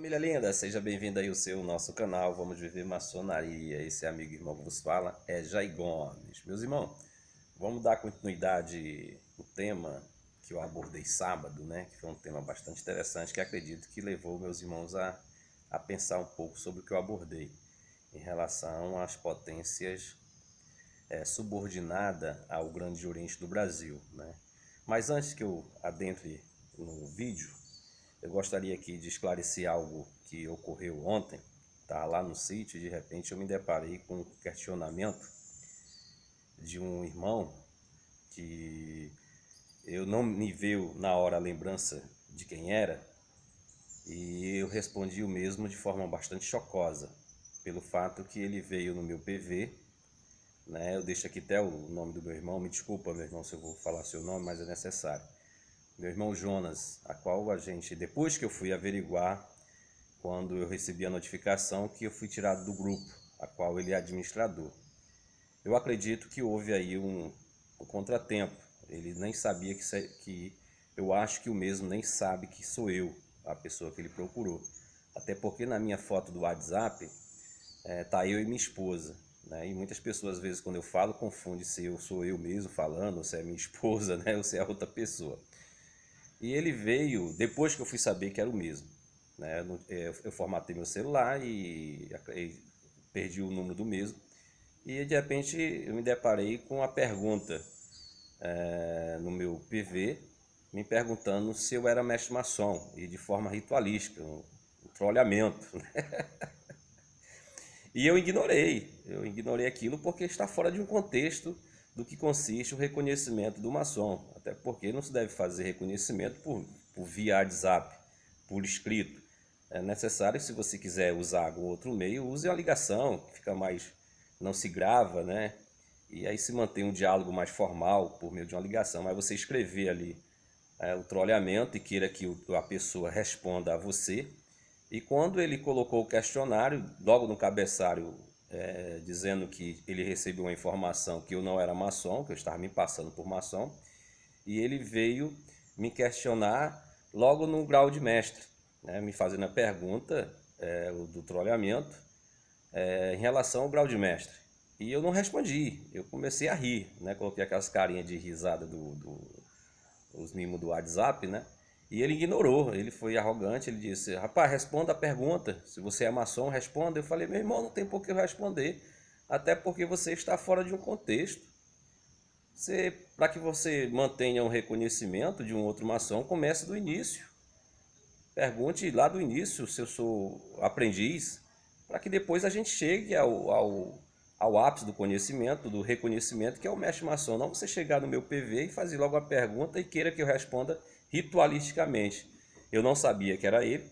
Família linda, seja bem-vindo aí ao nosso canal, vamos viver maçonaria. Esse amigo e irmão que vos fala é Jay Gomes. Meus irmãos, vamos dar continuidade no tema que eu abordei sábado, né? Que foi um tema bastante interessante, que acredito que levou meus irmãos a pensar um pouco sobre o que eu abordei em relação às potências subordinadas ao Grande Oriente do Brasil, né? Mas antes que eu adentre no vídeo, eu gostaria aqui de esclarecer algo que ocorreu ontem, tá? Lá no sítio, de repente eu me deparei com um questionamento de um irmão que eu não me veio na hora a lembrança de quem era, e eu respondi o mesmo de forma bastante chocosa, pelo fato que ele veio no meu PV, né? Eu deixo aqui até o nome do meu irmão, me desculpa, meu irmão, se eu vou falar seu nome, mas é necessário. Meu irmão Jonas, a qual a gente, depois que eu fui averiguar, quando eu recebi a notificação que eu fui tirado do grupo, a qual ele é administrador. Eu acredito que houve aí um contratempo. Ele nem sabia que eu acho que o mesmo nem sabe que sou eu a pessoa que ele procurou. Até porque na minha foto do WhatsApp tá eu e minha esposa, né? E muitas pessoas às vezes quando eu falo confundem se eu sou eu mesmo falando, ou se é minha esposa, né? Ou se é outra pessoa. E ele veio depois que eu fui saber que era o mesmo, né? Eu formatei meu celular e perdi o número do mesmo. E de repente eu me deparei com a pergunta no meu PV, me perguntando se eu era mestre maçom, e de forma ritualística, um trolhamento. E eu ignorei aquilo porque está fora de um contexto do que consiste o reconhecimento do maçom. Até porque não se deve fazer reconhecimento por via WhatsApp, por escrito. É necessário, se você quiser usar algum outro meio, use a ligação, que fica mais, não se grava, né? E aí se mantém um diálogo mais formal por meio de uma ligação. Mas você escrever ali o trolhamento e queira que a pessoa responda a você. E quando ele colocou o questionário, logo no cabeçalho, dizendo que ele recebeu uma informação que eu não era maçom, que eu estava me passando por maçom, e ele veio me questionar logo no grau de mestre, né, me fazendo a pergunta do trolhamento em relação ao grau de mestre. E eu não respondi, eu comecei a rir, né, coloquei aquelas carinhas de risada os mimos do WhatsApp, né? E ele ignorou, ele foi arrogante, ele disse, rapaz, responda a pergunta, se você é maçom, responda. Eu falei, meu irmão, não tem por que eu responder, até porque você está fora de um contexto. Para que você mantenha um reconhecimento de um outro maçom, comece do início. Pergunte lá do início se eu sou aprendiz, para que depois a gente chegue ao ápice do conhecimento, do reconhecimento, que é o mestre maçom. Não você chegar no meu PV e fazer logo a pergunta e queira que eu responda ritualisticamente. Eu não sabia que era ele,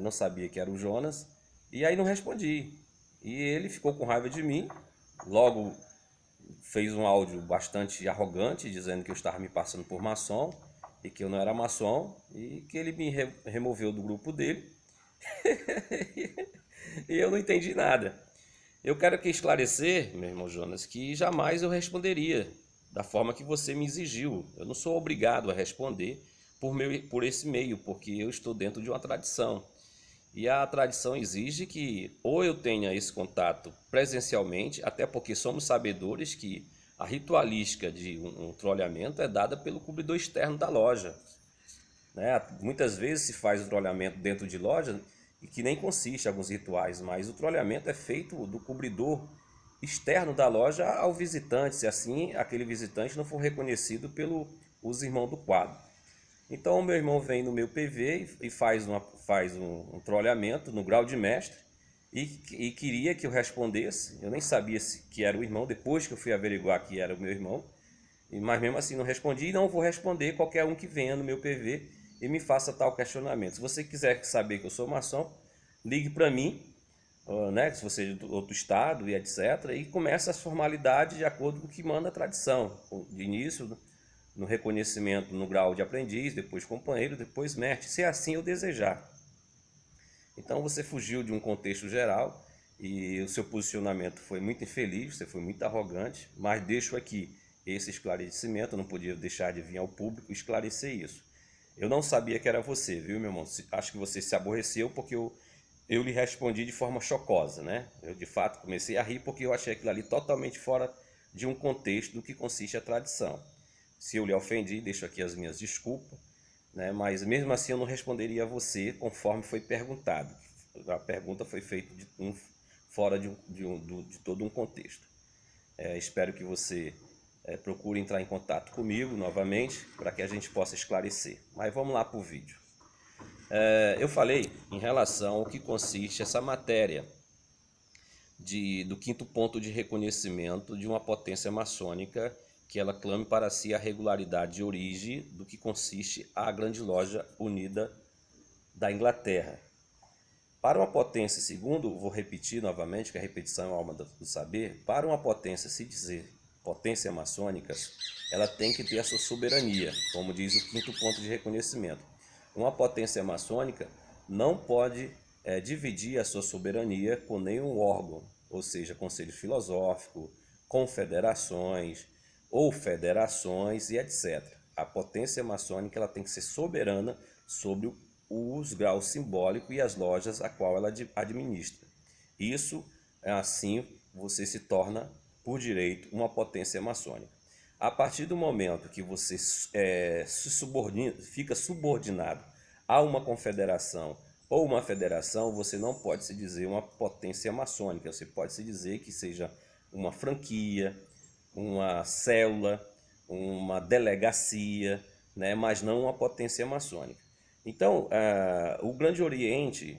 não sabia que era o Jonas, e aí não respondi. E ele ficou com raiva de mim, logo fez um áudio bastante arrogante, dizendo que eu estava me passando por maçom, e que eu não era maçom, e que ele me removeu do grupo dele, e eu não entendi nada. Eu quero aqui esclarecer, meu irmão Jonas, que jamais eu responderia da forma que você me exigiu. Eu não sou obrigado a responder por esse meio, porque eu estou dentro de uma tradição. E a tradição exige que ou eu tenha esse contato presencialmente, até porque somos sabedores que a ritualística de um trolhamento é dada pelo cobridor externo da loja, né? Muitas vezes se faz o trolhamento dentro de loja e que nem consiste em alguns rituais, mas o trolhamento é feito do cobridor externo da loja ao visitante, se assim aquele visitante não for reconhecido pelos irmãos do quadro. Então o meu irmão vem no meu PV e faz um trolhamento no grau de mestre e queria que eu respondesse. Eu nem sabia que era o irmão, depois que eu fui averiguar que era o meu irmão, mas mesmo assim não respondi e não vou responder qualquer um que venha no meu PV e me faça tal questionamento. Se você quiser saber que eu sou maçom, ligue para mim, né, se você é de outro estado e etc. E começa as formalidades de acordo com o que manda a tradição. De início, no reconhecimento no grau de aprendiz, depois companheiro, depois mestre, se assim eu desejar. Então você fugiu de um contexto geral e o seu posicionamento foi muito infeliz, você foi muito arrogante, mas deixo aqui esse esclarecimento, não podia deixar de vir ao público esclarecer isso. Eu não sabia que era você, viu, meu irmão? Acho que você se aborreceu porque eu lhe respondi de forma chocosa, né? Eu, de fato, comecei a rir porque eu achei aquilo ali totalmente fora de um contexto do que consiste a tradição. Se eu lhe ofendi, deixo aqui as minhas desculpas, né? Mas mesmo assim eu não responderia a você conforme foi perguntado. A pergunta foi feita fora de todo um contexto. Espero que você procure entrar em contato comigo novamente para que a gente possa esclarecer. Mas vamos lá para o vídeo. Eu falei em relação ao que consiste essa matéria do quinto ponto de reconhecimento de uma potência maçônica que ela clame para si a regularidade de origem do que consiste a Grande Loja Unida da Inglaterra. Para uma potência, segundo, vou repetir novamente, que a repetição é a alma do saber, para uma potência se dizer potência maçônica, ela tem que ter a sua soberania, como diz o quinto ponto de reconhecimento. Uma potência maçônica não pode dividir a sua soberania com nenhum órgão, ou seja, conselho filosófico, confederações ou federações e etc. A potência maçônica ela tem que ser soberana sobre os graus simbólicos e as lojas a qual ela administra. Isso, assim, você se torna, por direito, uma potência maçônica. A partir do momento que você fica subordinado a uma confederação ou uma federação, você não pode se dizer uma potência maçônica. Você pode se dizer que seja uma franquia, uma célula, uma delegacia, né? Mas não uma potência maçônica. Então, o Grande Oriente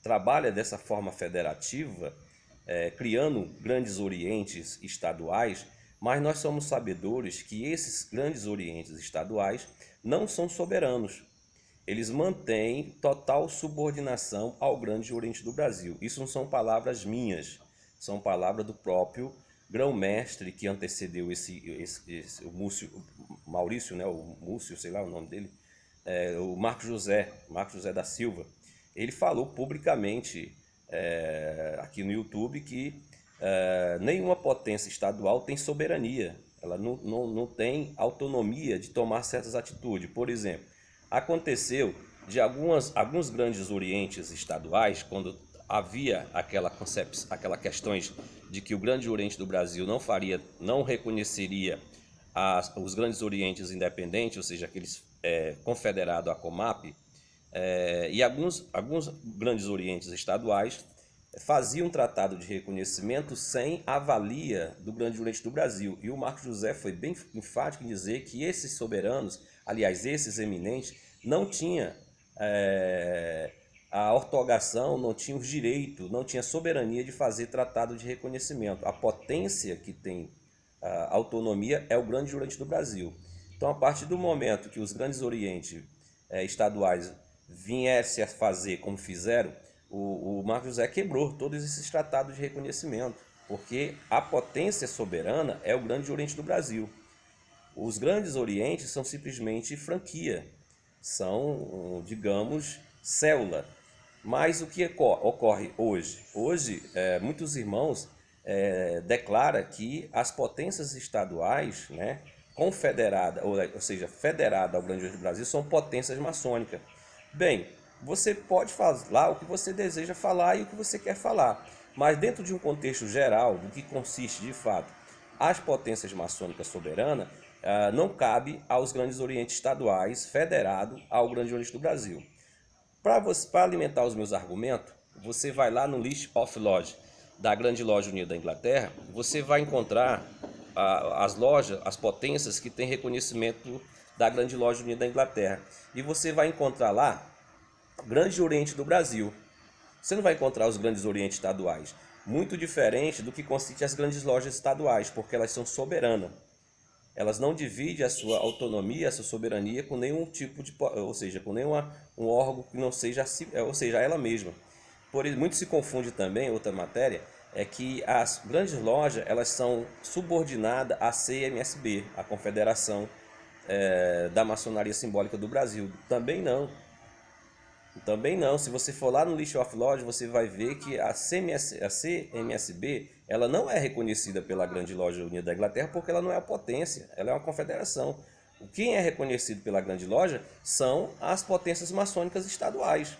trabalha dessa forma federativa, criando grandes orientes estaduais, mas nós somos sabedores que esses grandes orientes estaduais não são soberanos. Eles mantêm total subordinação ao Grande Oriente do Brasil. Isso não são palavras minhas, são palavras do próprio grão-mestre que antecedeu o Maurício, né, o Múcio, sei lá o nome dele, o Marcos José da Silva. Ele falou publicamente aqui no YouTube que nenhuma potência estadual tem soberania, ela não tem autonomia de tomar certas atitudes. Por exemplo, aconteceu de alguns grandes orientes estaduais, quando havia aquela questões de que o Grande Oriente do Brasil não reconheceria os grandes orientes independentes, ou seja, aqueles confederados à Comap, e alguns grandes orientes estaduais faziam um tratado de reconhecimento sem avalia do Grande Oriente do Brasil. E o Marcos José foi bem enfático em dizer que esses soberanos, aliás, esses eminentes, não tinham a ortogação, não tinham os direitos, não tinha soberania de fazer tratado de reconhecimento. A potência que tem autonomia é o Grande Oriente do Brasil. Então, a partir do momento que os grandes orientes estaduais viessem a fazer como fizeram, o Marcos José quebrou todos esses tratados de reconhecimento, porque a potência soberana é o Grande Oriente do Brasil. Os grandes orientes são simplesmente franquia, são, digamos, célula. Mas o que ocorre hoje? Hoje, muitos irmãos declaram que as potências estaduais, né, confederadas, ou seja, federadas ao Grande Oriente do Brasil, são potências maçônicas. Bem, você pode falar o que você deseja falar e o que você quer falar, mas dentro de um contexto geral do que consiste de fato as potências maçônicas soberanas, não cabe aos grandes orientes estaduais federados ao Grande Oriente do Brasil. Para alimentar os meus argumentos, você vai lá no List of Lodge da Grande Loja Unida da Inglaterra, você vai encontrar as lojas, as potências que têm reconhecimento da Grande Loja Unida da Inglaterra. E você vai encontrar lá Grande Oriente do Brasil. Você não vai encontrar os grandes orientes estaduais. Muito diferente do que consiste as grandes lojas estaduais, porque elas são soberanas. Elas não dividem a sua autonomia, a sua soberania com nenhum tipo de, ou seja, com nenhum um órgão que não seja, ou seja, ela mesma. Por isso, muito se confunde também, outra matéria, é que as grandes lojas, elas são subordinadas à CMSB, a Confederação da Maçonaria Simbólica do Brasil. Também não. Também não. Se você for lá no List of Lodge, você vai ver que a CMSB ela não é reconhecida pela Grande Loja Unida da Inglaterra porque ela não é a potência, ela é uma confederação. Quem é reconhecido pela Grande Loja são as potências maçônicas estaduais.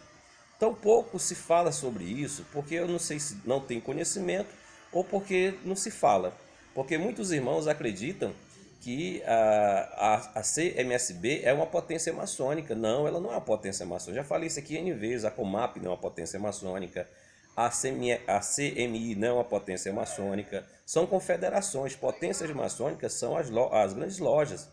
Então pouco se fala sobre isso, porque eu não sei se não tem conhecimento ou porque não se fala. Porque muitos irmãos acreditam que a CMSB é uma potência maçônica. Não, ela não é uma potência maçônica. Já falei isso aqui N vezes, a Comap não é uma potência maçônica, a CMI não é uma potência maçônica. São confederações, potências maçônicas são as grandes lojas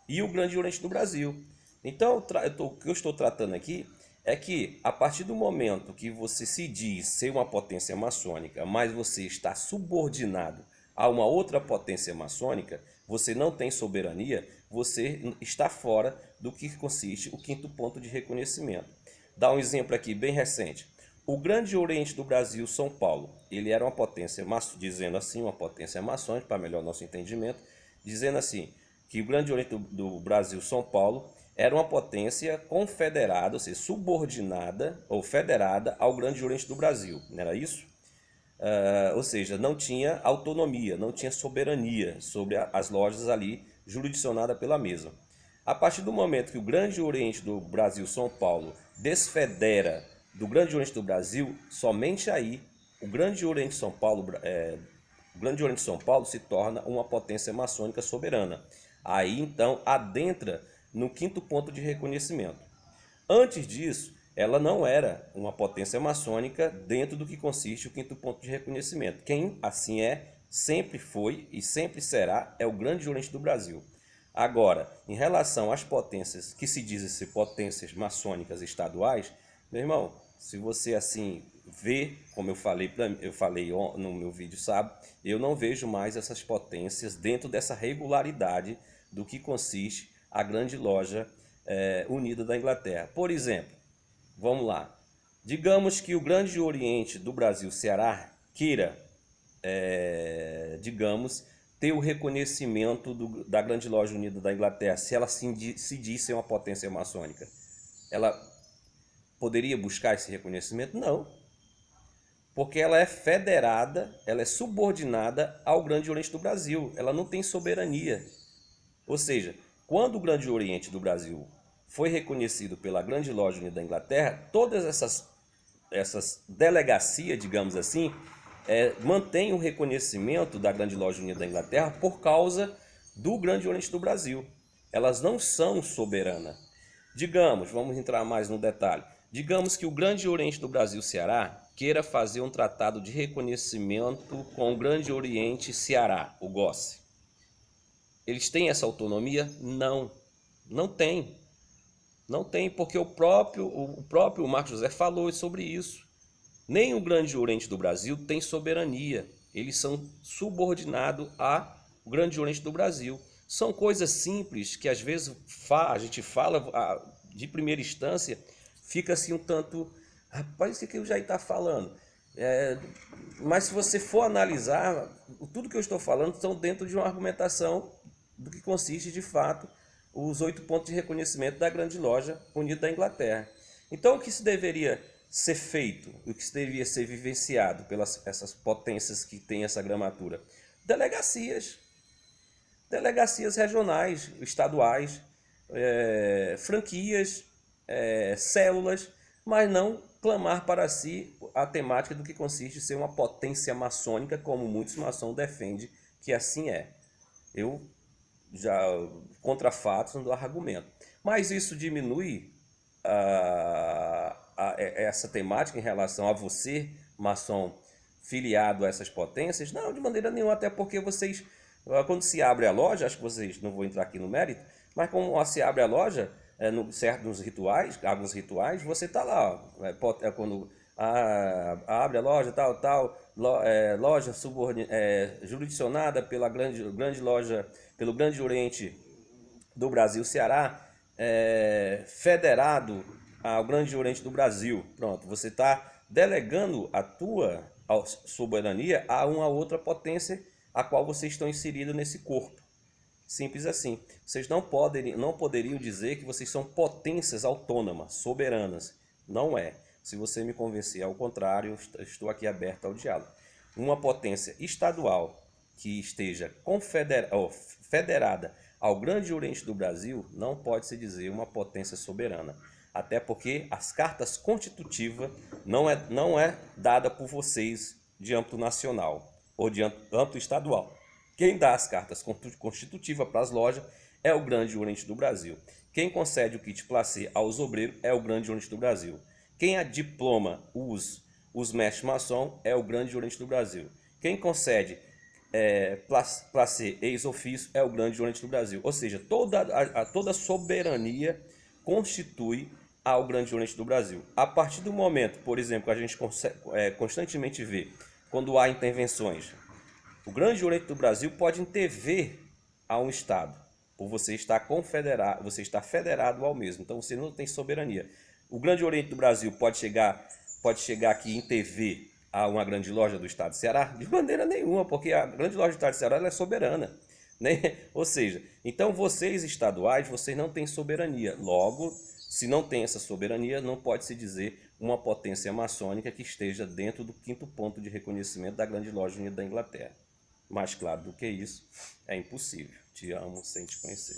e o Grande Oriente do Brasil. Então, o que eu estou tratando aqui é que, a partir do momento que você se diz ser uma potência maçônica, mas você está subordinado a uma outra potência maçônica, você não tem soberania, você está fora do que consiste o quinto ponto de reconhecimento. Dá um exemplo aqui bem recente. O Grande Oriente do Brasil, São Paulo, ele era uma potência, dizendo assim, uma potência maçônica, para melhor nosso entendimento, dizendo assim, que o Grande Oriente do Brasil, São Paulo, era uma potência confederada, ou seja, subordinada ou federada ao Grande Oriente do Brasil, não era isso? Ou seja, não tinha autonomia, não tinha soberania sobre as lojas ali jurisdicionadas pela mesma. A partir do momento que o Grande Oriente do Brasil, São Paulo, desfedera do Grande Oriente do Brasil, somente aí o Grande Oriente de São Paulo, o Grande Oriente de São Paulo se torna uma potência maçônica soberana. Aí então adentra no quinto ponto de reconhecimento. Antes disso, ela não era uma potência maçônica dentro do que consiste o quinto ponto de reconhecimento. Quem assim é, sempre foi e sempre será, é o Grande Oriente do Brasil. Agora, em relação às potências que se dizem ser potências maçônicas estaduais, meu irmão, se você assim vê, como eu falei no meu vídeo, sabe, eu não vejo mais essas potências dentro dessa regularidade do que consiste a Grande Loja Unida da Inglaterra. Por exemplo, vamos lá, digamos que o Grande Oriente do Brasil, Ceará, queira, digamos, ter o reconhecimento da Grande Loja Unida da Inglaterra, se ela se diz ser uma potência maçônica. Ela poderia buscar esse reconhecimento? Não. Porque ela é federada, ela é subordinada ao Grande Oriente do Brasil. Ela não tem soberania. Ou seja, quando o Grande Oriente do Brasil foi reconhecido pela Grande Loja Unida da Inglaterra, todas essas delegacias, digamos assim, mantêm o reconhecimento da Grande Loja Unida da Inglaterra por causa do Grande Oriente do Brasil. Elas não são soberanas. Digamos, vamos entrar mais no detalhe, digamos que o Grande Oriente do Brasil, Ceará, queira fazer um tratado de reconhecimento com o Grande Oriente Ceará, o GOCE. Eles têm essa autonomia? Não, não tem. Não tem, porque o próprio Marcos José falou sobre isso. Nem o Grande Oriente do Brasil tem soberania. Eles são subordinados ao Grande Oriente do Brasil. São coisas simples que às vezes a gente fala de primeira instância, fica assim um tanto, rapaz, o que o Jair está falando? Mas se você for analisar, tudo que eu estou falando estão dentro de uma argumentação do que consiste de fato os 8 pontos de reconhecimento da Grande Loja Unida da Inglaterra. Então o que se deveria ser feito, o que se deveria ser vivenciado pelas essas potências que têm essa gramatura? Delegacias regionais, estaduais, franquias, células, mas não clamar para si a temática do que consiste em ser uma potência maçônica, como muitos maçons defendem que assim é. Eu já contra fatos não dou argumento. Mas isso diminui essa temática em relação a você, maçom, filiado a essas potências? Não, de maneira nenhuma, até porque vocês, quando se abre a loja, acho que vocês, não vou entrar aqui no mérito, mas como se abre a loja, nos rituais, alguns rituais, você está lá, quando abre a loja, loja jurisdicionada pela grande loja, pelo Grande Oriente do Brasil, Ceará, federado ao Grande Oriente do Brasil. Pronto, você está delegando a tua soberania a uma outra potência a qual vocês estão inseridos nesse corpo. Simples assim. Vocês não poderiam dizer que vocês são potências autônomas, soberanas. Não é. Se você me convencer ao contrário, estou aqui aberto ao diálogo. Uma potência estadual que esteja federada ao Grande Oriente do Brasil não pode se dizer uma potência soberana, até porque as cartas constitutivas não é dada por vocês de âmbito nacional ou de âmbito estadual. Quem dá as cartas constitutivas para as lojas é o Grande Oriente do Brasil. Quem concede o kit placê aos obreiros é o Grande Oriente do Brasil. Quem diploma os mestres maçom é o Grande Oriente do Brasil. Quem concede placê ex-ofício é o Grande Oriente do Brasil. Ou seja, toda soberania constitui ao Grande Oriente do Brasil. A partir do momento, por exemplo, que a gente constantemente vê, quando há intervenções, o Grande Oriente do Brasil pode intervir a um Estado, por você estar confederado, você está federado ao mesmo, então você não tem soberania. O Grande Oriente do Brasil pode chegar aqui e intervir a uma grande loja do Estado de Ceará? De maneira nenhuma, porque a grande loja do Estado de Ceará ela é soberana, né? Ou seja, então vocês estaduais, vocês não têm soberania. Logo, se não tem essa soberania, não pode se dizer uma potência maçônica que esteja dentro do 5º ponto de reconhecimento da Grande Loja Unida da Inglaterra. Mais claro do que isso, é impossível. Te amo sem te conhecer.